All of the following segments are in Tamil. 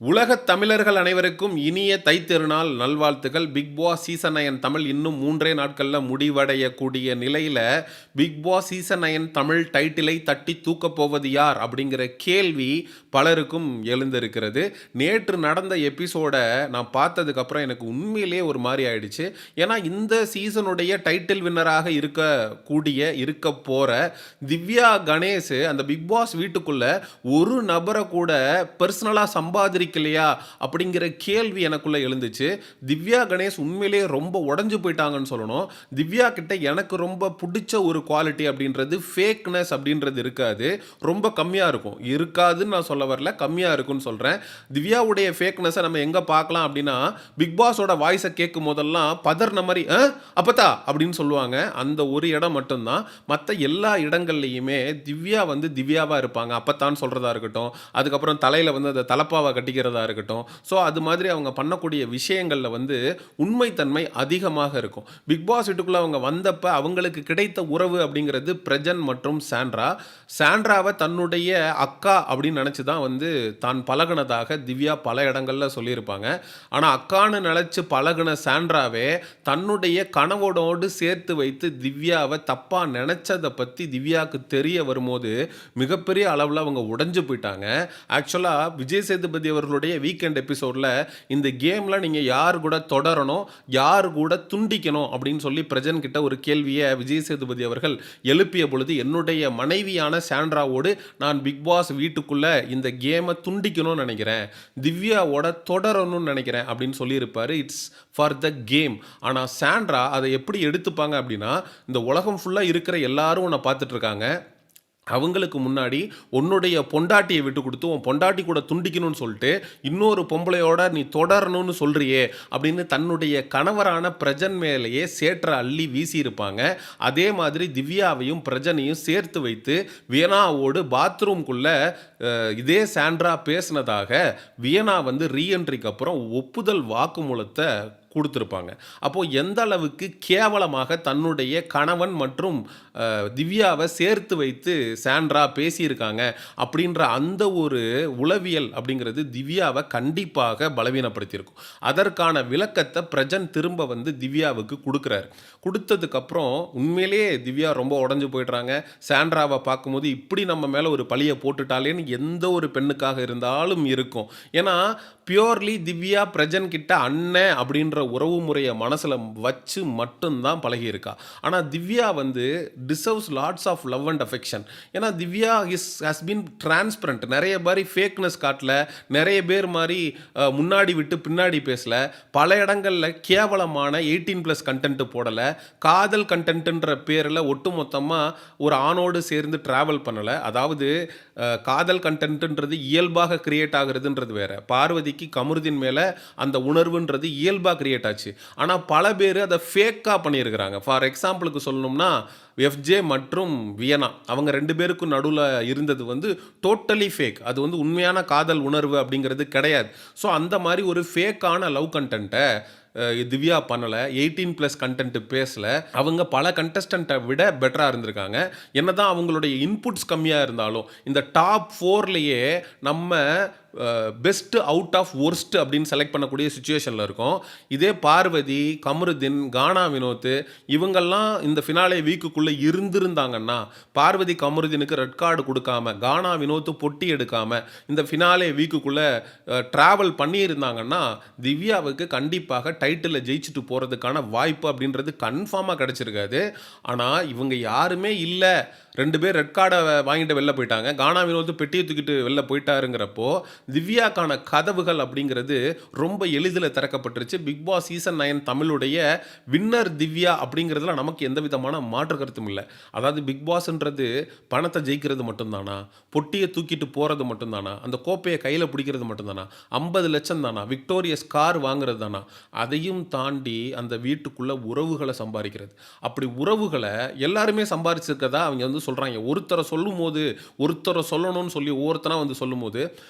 உலகத் தமிழர்கள் அனைவருக்கும் இனிய தைத்திருநாள் நல்வாழ்த்துக்கள். பிக் பாஸ் சீசன் 9 தமிழ் இன்னும் 3 நாட்கள்ல முடிவடையக்கூடிய நிலையில, பிக் பாஸ் சீசன் 9 தமிழ் டைட்டிலை தட்டி தூக்கப் போவது யார்? அப்படிங்கிற கேள்வி பலருக்கும் எழுந்திருக்கிறது. நேற்று நடந்த எபிசோட நான் பார்த்ததுக்கப்புறம் எனக்கு உண்மையிலேயே ஒரு மாரி ஆயிடுச்சு. ஏன்னா இந்த சீசனுடைய டைட்டில் வின்னராக இருக்கப் போற திவ்யா கணேஷ் அந்த பிக் பாஸ் வீட்டுக்குள்ள ஒரு நபரை கூட பெர்சனலா சம்பாதிக்கலையா அப்படிங்கிற கேள்வி எனக்குள்ள எழுந்துச்சு. திவ்யா கணேஷ் உண்மையிலேயே ரொம்ப உடைஞ்சு போயிட்டாங்கன்னு சொல்லணும். திவ்யா கிட்ட எனக்கு ரொம்ப பிடிச்ச ஒரு குவாலிட்டி அப்படின்றது ஃபேக்னஸ் அப்படின்றது இருக்காது. ரொம்ப கம்மியா இருக்கும். இருக்காதுன்னு நான் சொல்ல வரல, கம்மியா இருக்குன்னு சொல்றேன். திவ்யாவுடைய ஃபேக்னஸை நம்ம எங்க பார்க்கலாம் அப்படின்னா, பிக் பாஸோட வாய்ஸை கேட்கும் போதெல்லாம் பதர்ன மாதிரி அப்பத்தா அப்படின்னு சொல்லுவாங்க. அந்த ஒரு இடம் மட்டும்தான். மற்ற எல்லா இடங்கள்லையுமே திவ்யா வந்து திவ்யாவா இருப்பாங்க. அப்பத்தான்னு சொல்றதா இருக்கட்டும், அதுக்கப்புறம் தலையில வந்து அந்த தலப்பாவை கட்டிக்கிறதா இருக்கட்டும். ஸோ அது மாதிரி அவங்க பண்ணக்கூடிய விஷயங்கள்ல வந்து உண்மைத்தன்மை அதிகமாக இருக்கும். பிக் பாஸ் வீட்டுக்குள்ள அவங்க வந்தப்ப அவங்களுக்கு கிடைத்த உறவு அப்படிங்கிறது பிரஜன் மற்றும் சாண்ட்ரா. சாண்ட்ராவை தன்னுடைய அக்கா அப்படின்னு நினைச்சு தான் வந்து தான் பழகுனதாக திவ்யா பல இடங்கள்ல சொல்லியிருப்பாங்க. ஆனா அக்கான்னு நினைச்சு பழகுன சாண்ட்ராவே தன்னுடைய கணவனோடு சேர்த்து வைத்து திவ்யாவை தப்பா நினைச்சதை பத்தி திவ்யாவுக்கு தெரிய வரும்போது மிகப்பெரிய அளவில் அவங்க உடைஞ்சு போயிட்டாங்க. ஆக்சுவலாக விஜய் சேதுபதி அவர்களுடைய வீக்கெண்ட் எபிசோடில் இந்த கேமில் நீங்கள் யார் கூட தொடரணும், யார் கூட துண்டிக்கணும் அப்படின்னு சொல்லி பிரஜன் கிட்ட ஒரு கேள்வியை விஜய் சேதுபதி அவர்கள் எழுப்பிய பொழுது, என்னுடைய மனைவியான சாண்ட்ராவோடு நான் பிக் பாஸ் வீட்டுக்குள்ளே இந்த கேமை துண்டிக்கணும்னு நினைக்கிறேன், திவ்யாவோட தொடரணும்னு நினைக்கிறேன் அப்படின்னு சொல்லியிருப்பாரு. It's for the game. ஆனால் சாண்ட்ரா அதை எப்படி எடுத்துப்பாங்க அப்படின்னா, இந்த உலகம் ஃபுல்லாக இருக்கிற எல்லாரும் உன்னை பார்த்துட்டு இருக்காங்க, அவங்களுக்கு முன்னாடி உன்னுடைய பொண்டாட்டியை விட்டு கொடுத்து உன் பொண்டாட்டி கூட துண்டிக்கணும்னு சொல்லிட்டு இன்னொரு பொம்பளையோட நீ தொடரணும்னு சொல்றியே அப்படின்னு தன்னுடைய கணவரான பிரஜன் மேலேயே சேற்ற அள்ளி வீசியிருப்பாங்க. அதே மாதிரி திவ்யாவையும் பிரஜனையும் சேர்த்து வைத்து வியனாவோடு பாத்ரூம்குள்ள இதே சாண்ட்ரா பேசினதாக வியனா வந்து ரீஎன்ட்ரிக்கு அப்புறம் ஒப்புதல் வாக்குமூலத்தை கொடுத்துருப்பாங்க. அப்போது எந்த அளவுக்கு கேவலமாக தன்னுடைய கணவன் மற்றும் திவ்யாவை சேர்த்து வைத்து சாண்ட்ரா பேசியிருக்காங்க அப்படின்ற அந்த ஒரு உளவியல் அப்படிங்கிறது திவ்யாவை கண்டிப்பாக பலவீனப்படுத்தியிருக்கும். அதற்கான விளக்கத்தை பிரஜன் திரும்ப வந்து திவ்யாவுக்கு கொடுக்குறாரு. கொடுத்ததுக்கப்புறம் உண்மையிலேயே திவ்யா ரொம்ப உடஞ்சு போய்ட்றாங்க. சாண்ட்ராவை பார்க்கும்போது இப்படி நம்ம மேலே ஒரு பழியை போட்டுட்டாலேன்னு எந்த ஒரு பெண்ணுக்காக இருந்தாலும் இருக்கும். ஏன்னா பியோர்லி திவ்யா பிரஜன் கிட்ட அண்ணன் அப்படின்ற உறவு முறையை மனசில் வச்சு மட்டும்தான் பழகியிருக்கா. ஆனால் திவ்யா வந்து deserves lots of love and affection. ஏன்னா திவ்யா ஹஸ் பீன் டிரான்ஸ்பரண்ட். நிறைய மாதிரி ஃபேக்னஸ் காட்டல, நிறைய பேர் மாதிரி முன்னாடி விட்டு பின்னாடி பேசல, பல இடங்களில் கேவலமான 18+ கண்டென்ட் போடலை, காதல் கண்டென்ட்ன்ற பேரில் ஒட்டு மொத்தமாக ஒரு ஆணோடு சேர்ந்து ட்ராவல் பண்ணலை. அதாவது காதல் கண்டென்ட்ன்றது இயல்பாக கிரியேட் ஆகுறதுன்றது வேற. பார்வதிக்கு கமருதீன் மேலே அந்த உணர்வுன்றது இயல்பாக கிரியேட் ஆச்சு. ஆனால் பல பேர் அதை ஃபேக்காக பண்ணியிருக்கிறாங்க. ஃபார் எக்ஸாம்பிளுக்கு சொல்லணும்னா எஃப்ஜே மற்றும் வியனா அவங்க 2 பேருக்கும் நடுவில் இருந்தது வந்து டோட்டலி ஃபேக். அது வந்து உண்மையான காதல் உணர்வு அப்படிங்கிறது கிடையாது. ஸோ அந்த மாதிரி ஒரு ஃபேக்கான லவ் கண்டென்ட்டை திவ்யா பண்ணலை. 18+ கண்டென்ட் பேசல. அவங்க பல கண்டஸ்டண்ட்டை விட பெட்டராக இருந்திருக்காங்க. என்னதான் அவங்களுடைய இன்புட்ஸ் கம்மியாக இருந்தாலும் இந்த டாப் 4லேயே நம்ம பெஸ்ட் அவுட் ஆஃப் ஒர்ஸ்ட் அப்படின்னு செலக்ட் பண்ணக்கூடிய சுச்சுவேஷனில் இருக்கும். இதே பார்வதி, கமருதீன், கானா வினோத் இவங்கெல்லாம் இந்த ஃபினாலே வீக்குக்குள்ளே இருந்திருந்தாங்கன்னா, பார்வதி கமருதீனுக்கு ரெட் கார்டு கொடுக்காம, கானா வினோத் பொட்டி எடுக்காமல் இந்த ஃபினாலே வீக்குக்குள்ளே ட்ராவல் பண்ணியிருந்தாங்கன்னா திவ்யாவுக்கு கண்டிப்பாக டைட்டிலில் ஜெயிச்சுட்டு போகிறதுக்கான வாய்ப்பு அப்படின்றது கன்ஃபார்மாக கிடச்சிருக்காது. ஆனால் இவங்க யாருமே இல்லை, 2 பேர் ரெட் கார்டை வாங்கிட்டு வெளில போயிட்டாங்க, கானா வினோத் பெட்டியை தூக்கிட்டு வெளில போயிட்டாருங்கிறப்போ திவ்யாக்கான கதவுகள் அப்படிங்கிறது ரொம்ப எளிதில் திறக்கப்பட்டுருச்சு. பிக் பாஸ் சீசன் 9 தமிழுடைய வின்னர் திவ்யா அப்படிங்கிறதுல நமக்கு எந்த விதமான மாற்று கருத்தும் இல்லை. அதாவது பிக் பாஸ்ன்றது பணத்தை ஜெயிக்கிறது மட்டும்தானா, பொட்டியை தூக்கிட்டு போகிறது மட்டும்தானா, அந்த கோப்பையை கையில் பிடிக்கிறது மட்டும்தானா, 50 லட்சம் தானா, விக்டோரியஸ் கார் வாங்குறது தானா, அதையும் தாண்டி அந்த வீட்டுக்குள்ளே உறவுகளை சம்பாதிக்கிறது. அப்படி உறவுகளை எல்லாருமே சம்பாதிச்சிருக்கதா அவங்க வந்து சொல்கிறாங்க. ஒருத்தரை சொல்லணும்னு சொல்லி ஒவ்வொருத்தனா வந்து சொல்லும்போது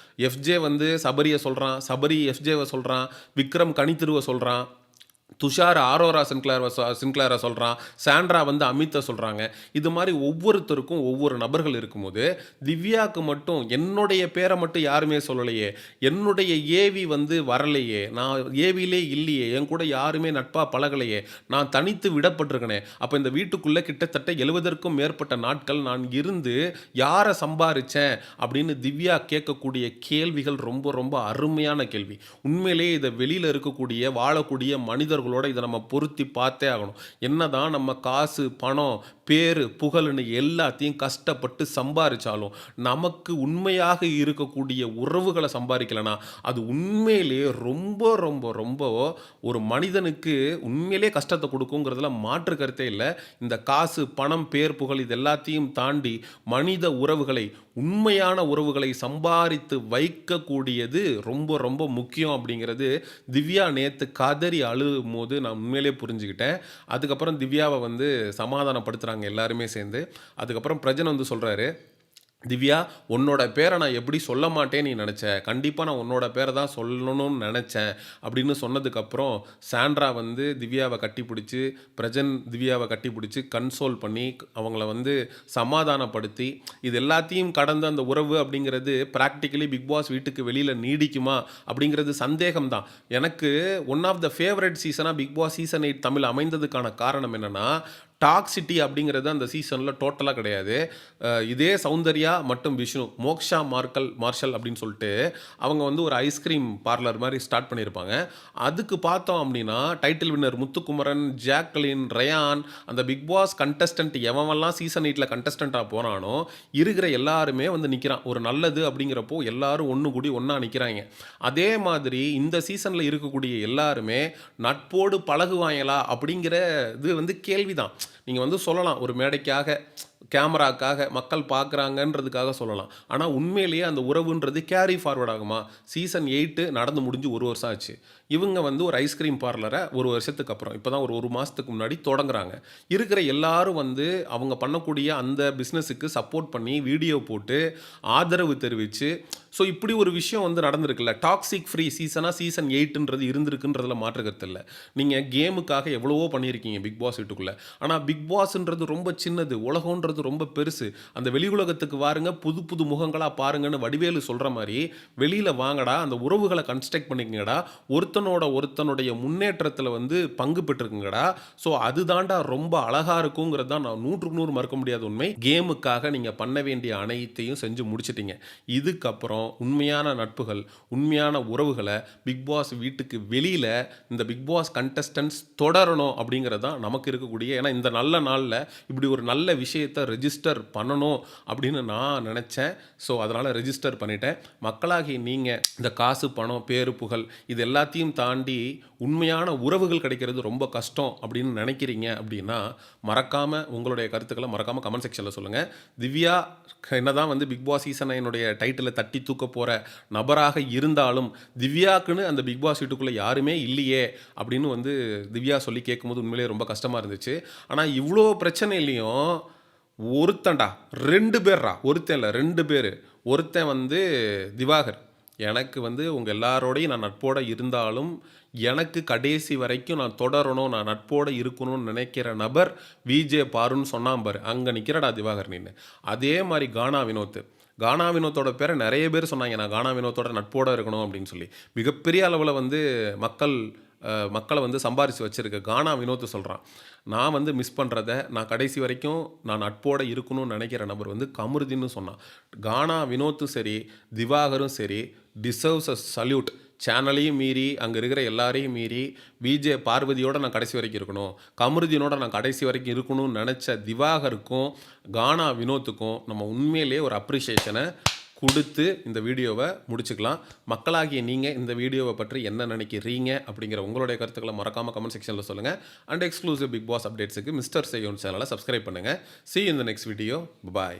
எஃப்ஜே வந்து சபரியை சொல்கிறான், சபரி எஃப்ஜேவை சொல்கிறான், விக்ரம் கனித்திருவை சொல்கிறான், துஷார் ஆரோரா சின்க்ளேரை சொல்கிறான், சாண்ட்ரா வந்து அமித்தை சொல்கிறாங்க. இது மாதிரி ஒவ்வொருத்தருக்கும் ஒவ்வொரு நபர்கள் இருக்கும்போது, திவ்யாவுக்கு மட்டும் என்னுடைய பேரை மட்டும் யாருமே சொல்லலையே, என்னுடைய ஏவி வந்து வரலையே, நான் ஏவிலே இல்லையே, என் கூட யாருமே நட்பாக பழகலையே, நான் தனித்து விடப்பட்டிருக்கனே, அப்போ இந்த வீட்டுக்குள்ளே கிட்டத்தட்ட 70க்கும் மேற்பட்ட நாட்கள் நான் இருந்து யாரை சம்பாரித்தேன் அப்படின்னு திவ்யா கேட்கக்கூடிய கேள்விகள் ரொம்ப ரொம்ப அருமையான கேள்வி. உண்மையிலேயே இதை வெளியில் இருக்கக்கூடிய வாழக்கூடிய மனிதர்களோட இதை நம்ம பொருத்தி பார்த்தே ஆகணும். என்னதான் நம்ம காசு பணம் பேரு புகழ்னு எல்லாத்தையும் கஷ்டப்பட்டு சம்பாரிச்சாலும் நமக்கு உண்மையாக இருக்கக்கூடிய உறவுகளை சம்பாதிக்கலைன்னா அது உண்மையிலேயே ரொம்ப ரொம்ப ரொம்ப ஒரு மனிதனுக்கு உண்மையிலே கஷ்டத்தை கொடுக்குங்கிறதுல மாற்று கருத்தே இல்லை. இந்த காசு பணம் பேர் புகழ் இது எல்லாத்தையும் தாண்டி மனித உறவுகளை உண்மையான உறவுகளை சம்பாதித்து வைக்கக்கூடியது ரொம்ப ரொம்ப முக்கியம் அப்படிங்கிறது திவ்யா நேற்று கதறி அழுகும் போது நான் உண்மையிலே புரிஞ்சுக்கிட்டேன். அதுக்கப்புறம் திவ்யாவை வந்து சமாதானப்படுத்துகிறாங்க எல்லாருமே சேர்ந்து. அதுக்கப்புறம் பிரஜன் வந்து சொல்கிறாரு, திவ்யா உன்னோட பேரை நான் எப்படி சொல்ல மாட்டேன்னு நீ நினச்ச, கண்டிப்பாக நான் உன்னோட பேரை தான் சொல்லணும்னு நினச்சேன் அப்படின்னு சொன்னதுக்கப்புறம் சாண்ட்ரா வந்து திவ்யாவை கட்டி பிடிச்சி, பிரஜன் திவ்யாவை கட்டி பிடிச்சி கன்சோல் பண்ணி அவங்கள வந்து சமாதானப்படுத்தி இது எல்லாத்தையும் கடந்த அந்த உறவு அப்படிங்கிறது ப்ராக்டிக்கலி பிக் பாஸ் வீட்டுக்கு வெளியில் நீடிக்குமா அப்படிங்கிறது சந்தேகம் தான். எனக்கு ஒன் ஆஃப் த ஃபேவரட் சீசனாக பிக் பாஸ் சீசன் 8 தமிழ் அமைந்ததுக்கான காரணம் என்னென்னா, டாக்ஸிட்டி அப்படிங்கிறது அந்த சீசனில் டோட்டலாக கிடையாது. இதே சௌந்தர்யா மற்றும் விஷ்ணு மோக்ஷா மார்ஷல் அப்படின்னு சொல்லிட்டு அவங்க வந்து ஒரு ஐஸ்கிரீம் பார்லர் மாதிரி ஸ்டார்ட் பண்ணியிருப்பாங்க. அதுக்கு பார்த்தோம் அப்படின்னா title winner Muthukumaran, Jacqueline, Rayan, அந்த பிக் பாஸ் கண்டஸ்டன்ட் எவன்லாம் சீசன் 8 கண்டஸ்டண்ட்டாக போனானோ இருக்கிற எல்லாருமே வந்து நிற்கிறான். ஒரு நல்லது அப்படிங்கிறப்போ எல்லாரும் ஒன்று கூடி ஒன்றா நிற்கிறாங்க. அதே மாதிரி இந்த சீசனில் இருக்கக்கூடிய எல்லாருமே நட்போடு பழகுவாங்களா அப்படிங்கிற இது வந்து கேள்விதான். நீங்கள் வந்து சொல்லலாம் ஒரு மேடைக்காக கேமராக்காக மக்கள் பார்க்குறாங்கன்றதுக்காக சொல்லலாம். ஆனால் உண்மையிலேயே அந்த உறவுன்றது கேரி ஃபார்வர்ட் ஆகுமா? சீசன் 8 நடந்து முடிஞ்சு 1 வருஷம் ஆச்சு. இவங்க வந்து ஒரு ஐஸ்கிரீம் பார்லரை 1 வருஷத்துக்கு அப்புறம் இப்போ தான் ஒரு மாதத்துக்கு முன்னாடி தொடங்குறாங்க. இருக்கிற எல்லாரும் வந்து அவங்க பண்ணக்கூடிய அந்த பிஸ்னஸுக்கு சப்போர்ட் பண்ணி வீடியோ போட்டு ஆதரவு தெரிவித்து ஸோ இப்படி ஒரு விஷயம் வந்து நடந்திருக்குல்ல. டாக்ஸிக் ஃப்ரீ சீசனாக சீசன் 8ன்றது இருந்திருக்குன்றதுல மாற்று கருத்து இல்லை. நீங்கள் கேமுக்காக எவ்வளவோ பண்ணியிருக்கீங்க பிக் பாஸ் வீட்டுக்குள்ளே. ஆனால் பிக் பாஸ்ன்றது ரொம்ப சின்னது, உலகன்றது ரொம்ப பெருசு. அந்த வெளி உலகத்துக்கு வாருங்க, புது புது முகங்களாக பாருங்கன்னு வடிவேலு சொல்கிற மாதிரி வெளியில் வாங்கடா, அந்த உறவுகளை கன்ஸ்ட்ரக்ட் பண்ணிக்கங்கடா, ஒருத்தனுடைய முன்னேற்றத்தில் வந்து பங்கு பெற்றுக்குங்கடா. ஸோ அதுதாண்டா ரொம்ப அழகாக இருக்குங்கிறது தான் நான் 100க்கு 100 மறுக்க முடியாத உண்மை. கேமுக்காக நீங்கள் பண்ண வேண்டிய அனைத்தையும் செஞ்சு முடிச்சிட்டிங்க. இதுக்கப்புறம் உண்மையான நட்புகள் உண்மையான உறவுகளை பிக் பாஸ் வீட்டுக்கு வெளியில் இந்த பிக் பாஸ் கண்டஸ்டன்ட்ஸ் தொடரணும் அப்படிங்கிறது தான் நமக்கு இருக்கக்கூடிய. ஏன்னா இந்த நல்ல நாளில் இப்படி ஒரு நல்ல விஷயத்தை ரெஜிஸ்டர் பண்ணணும் அப்படின்னு நான் நினச்சேன். ஸோ அதனால் ரெஜிஸ்டர் பண்ணிட்டேன். மக்களாகி நீங்கள் இந்த காசு பணம் பேரு புகழ் இது எல்லாத்தையும் தாண்டி உண்மையான உறவுகள் கிடைக்கிறது ரொம்ப கஷ்டம் அப்படின்னு நினைக்கிறீங்க அப்படின்னா மறக்காமல் உங்களுடைய கருத்துக்களை மறக்காமல் கமெண்ட் செக்ஷனில் சொல்லுங்கள். திவ்யா என்னதான் வந்து பிக் பாஸ் சீசன் 9 டைட்டிலை தட்டி தூக்க போகிற நபராக இருந்தாலும் திவ்யாக்குன்னு அந்த பிக் பாஸ் வீட்டுக்குள்ளே யாருமே இல்லையே அப்படின்னு வந்து திவ்யா சொல்லி கேட்கும்போது உண்மையிலேயே ரொம்ப கஷ்டமாக இருந்துச்சு. ஆனால் இவ்வளோ பிரச்சனையிலையும் ஒருத்தன்டா 2 பேர்ரா, ஒருத்தன் இல்லை 2 பேர். ஒருத்தன் வந்து திவாகர், எனக்கு வந்து உங்கள் எல்லாரோடையும் நான் நட்போடு இருந்தாலும் எனக்கு கடைசி வரைக்கும் நான் தொடரணும், நான் நட்போடு இருக்கணும்னு நினைக்கிற நபர் விஜே பாருன்னு சொன்னான் பாரு, அங்கே நிற்கிறடா திவாகர் நின்று. அதே மாதிரி கானா வினோத்தோட பேரை நிறைய பேர் சொன்னாங்க, நான் கானா வினோத்தோட நட்போடு இருக்கணும் அப்படின்னு சொல்லி. மிகப்பெரிய அளவில் வந்து மக்களை வந்து சம்பாரித்து வச்சுருக்க கானா வினோத் சொல்கிறான், நான் வந்து மிஸ் பண்ணுறத நான் கடைசி வரைக்கும் நான் நட்போடு இருக்கணும்னு நினைக்கிற நபர் வந்து கமருதீன்னு சொன்னான். கானா வினோத்தும் சரி திவாகரும் சரி டிசர்வ்ஸ் அ சல்யூட். சேனலையும் மீறி அங்கே இருக்கிற எல்லாரையும் மீறி விஜே பார்வதியோடு நான் கடைசி வரைக்கும் இருக்கணும், கமருதீனோட நான் கடைசி வரைக்கும் இருக்கணும்னு நினச்ச திவாகருக்கும் கானா வினோத்துக்கும் நம்ம உண்மையிலேயே ஒரு அப்ரிஷியேஷனை கொடுத்து இந்த வீடியோவை முடிச்சுக்கலாம். மக்களாகிய நீங்கள் இந்த வீடியோவை பற்றி என்ன நினைக்கிறீங்க அப்படிங்கிற உங்களுடைய கருத்துக்களை மறக்காமல் கமெண்ட் செக்ஷனில் சொல்லுங்கள். அண்ட் எக்ஸ்க்ளூசிவ் பிக் பாஸ் அப்டேட்ஸுக்கு மிஸ்டர் செய்யோன் சேனலை சப்ஸ்கிரைப் பண்ணுங்கள். See you in the next video. Bye.